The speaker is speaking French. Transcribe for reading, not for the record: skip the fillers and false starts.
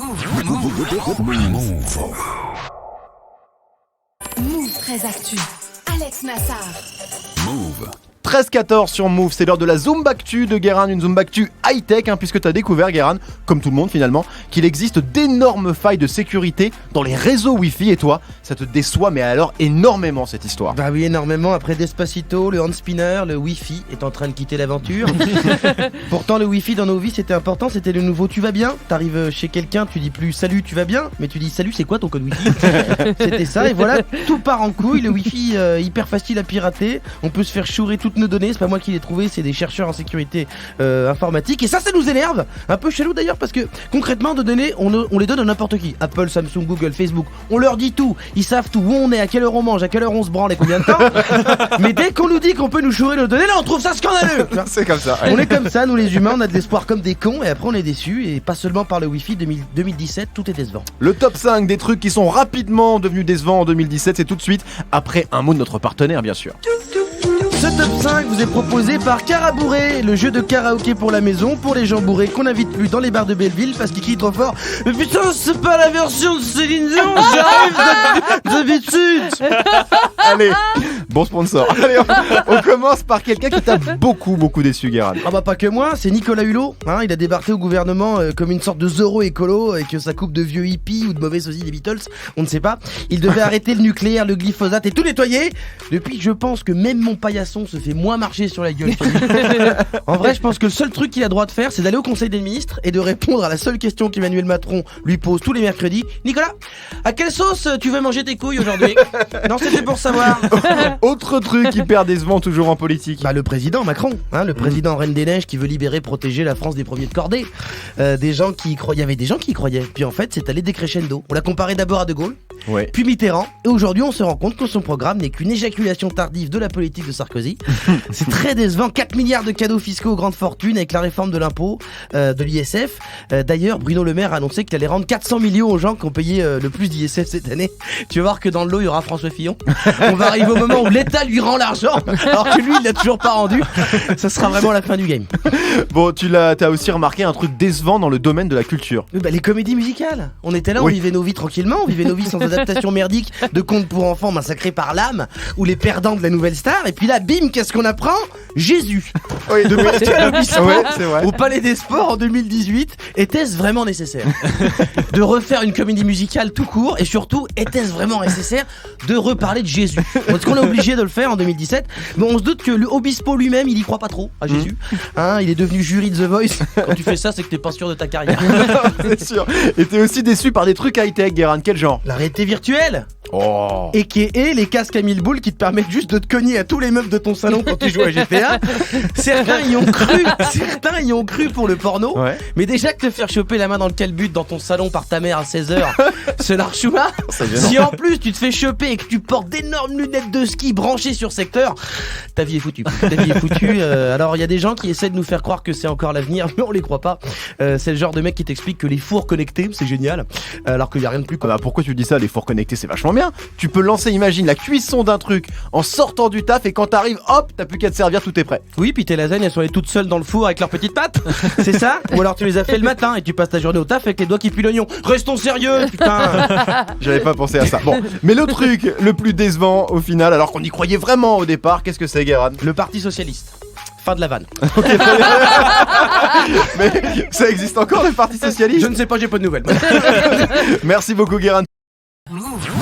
Move 13 Actu. Alex Nassar. Move. 13-14 sur Move, c'est l'heure de la Zumbactu de Guérin, une Zumbactu high-tech, puisque tu as découvert, Guérin, comme tout le monde finalement, qu'il existe d'énormes failles de sécurité dans les réseaux Wi-Fi, et toi, ça te déçoit, mais alors énormément cette histoire. Bah oui, énormément. Après Despacito, le hand spinner, le Wi-Fi est en train de quitter l'aventure. Pourtant, le Wi-Fi dans nos vies, c'était important, c'était le nouveau tu vas bien. T'arrives chez quelqu'un, tu dis plus salut, tu vas bien, mais tu dis salut, c'est quoi ton code Wi-Fi? C'était ça, et voilà, tout part en couille. Le Wi-Fi, hyper facile à pirater, on peut se faire chourer toutes nos données, c'est pas moi qui les ai trouvées, c'est des chercheurs en sécurité informatique, et ça nous énerve, un peu chelou d'ailleurs, parce que concrètement, de données, on les donne à n'importe qui, Apple, Samsung, Google, Facebook, on leur dit tout, ils savent tout, où on est, à quelle heure on mange, à quelle heure on se branle et combien de temps, mais dès qu'on nous dit qu'on peut nous chourer nos données, là on trouve ça scandaleux. C'est comme ça. On est comme ça, nous les humains, on a de l'espoir comme des cons, et après on est déçus, et pas seulement par le Wi-Fi 2017, tout est décevant. Le top 5 des trucs qui sont rapidement devenus décevants en 2017, c'est tout de suite après un mot de notre partenaire, bien sûr. Ce top 5 vous est proposé par Carabouré, le jeu de karaoké pour la maison, pour les gens bourrés qu'on n'invite plus dans les bars de Belleville parce qu'ils crient trop fort. Mais putain, c'est pas la version de Céline Dion, j'arrive d'habitude. Allez, bon sponsor. Allez, on commence par quelqu'un qui t'a beaucoup déçu, Guérin. Ah bah pas que moi, c'est Nicolas Hulot, il a débarqué au gouvernement comme une sorte de Zorro écolo avec sa coupe de vieux hippie ou de mauvais sosie des Beatles, on ne sait pas. Il devait arrêter le nucléaire, le glyphosate et tout nettoyer. Depuis, je pense que même mon paillasson se fait moins marcher sur la gueule. En vrai, je pense que le seul truc qu'il a droit de faire, c'est d'aller au Conseil des ministres et de répondre à la seule question qu'Emmanuel Macron lui pose tous les mercredis. Nicolas, à quelle sauce tu veux manger tes couilles aujourd'hui? Non, c'était pour savoir. Autre truc hyper décevant toujours en politique. Bah le président Macron, le président Reine des Neiges qui veut libérer, protéger la France des premiers de cordée. Des gens qui y croyaient, il y avait des gens qui y croyaient. Puis en fait, c'est allé décrescendo. On l'a comparé d'abord à De Gaulle, ouais, puis Mitterrand, et aujourd'hui on se rend compte que son programme n'est qu'une éjaculation tardive de la politique de Sarkozy. C'est très décevant, 4 milliards de cadeaux fiscaux aux grandes fortunes avec la réforme de l'impôt, de l'ISF. D'ailleurs, Bruno Le Maire a annoncé qu'il allait rendre 400 millions aux gens qui ont payé le plus d'ISF cette année. Tu vas voir que dans le lot, il y aura François Fillon. On va arriver au moment où l'État lui rend l'argent, alors que lui, il l'a toujours pas rendu. Ça sera vraiment la fin du game. Bon, t'as aussi remarqué un truc décevant dans le domaine de la culture. Les comédies musicales. On était là, on vivait nos vies tranquillement, on vivait nos vies sans adaptation merdique de contes pour enfants massacrés par l'âme, ou les perdants de la nouvelle star, et puis là, bim, qu'est-ce qu'on apprend? Jésus. Oui, de Pascal Obispo, ouais, c'est vrai. au Palais des Sports en 2018. Était-ce vraiment nécessaire de refaire une comédie musicale tout court, et surtout, était-ce vraiment nécessaire de reparler de Jésus? Est-ce qu'on est obligé de le faire en 2017? Mais on se doute que Obispo lui-même, il y croit pas trop à Jésus. Il est devenu jury de The Voice. Quand tu fais ça, c'est que t'es pas sûr de ta carrière. C'est sûr. Et t'es aussi déçu par des trucs high-tech, Guérin. Quel genre? La réalité virtuelle. Oh. Et les casques à 1000 boules qui te permettent juste de te cogner à tous les meubles de ton salon quand tu joues à GTA. Certains y ont cru pour le porno. Ouais. Mais déjà que te faire choper la main dans le calbut dans ton salon par ta mère à 16h, ce larchouma. Si en plus tu te fais choper et que tu portes d'énormes lunettes de ski branchées sur secteur, ta vie est foutue. Alors il y a des gens qui essaient de nous faire croire que c'est encore l'avenir, mais on les croit pas. C'est le genre de mec qui t'explique que les fours connectés, c'est génial, alors qu'il y a rien de plus. Pourquoi tu dis ça? Les fours connectés, c'est vachement bien. Tu peux lancer, imagine, la cuisson d'un truc en sortant du taf, et quand t'arrives, hop, t'as plus qu'à te servir, tout est prêt. Oui, puis tes lasagnes, elles sont allées toutes seules dans le four avec leurs petites pattes. C'est ça? Ou alors tu les as fait le matin et tu passes ta journée au taf avec les doigts qui puent l'oignon. Restons sérieux, putain. J'avais pas pensé à ça. Bon, mais le truc le plus décevant au final, alors qu'on y croyait vraiment au départ, qu'est-ce que c'est, Guérin? Le Parti Socialiste. Fin de la vanne. Mais ça existe encore, le Parti Socialiste? Je ne sais pas, j'ai pas de nouvelles. Merci beaucoup, Guérin. Move.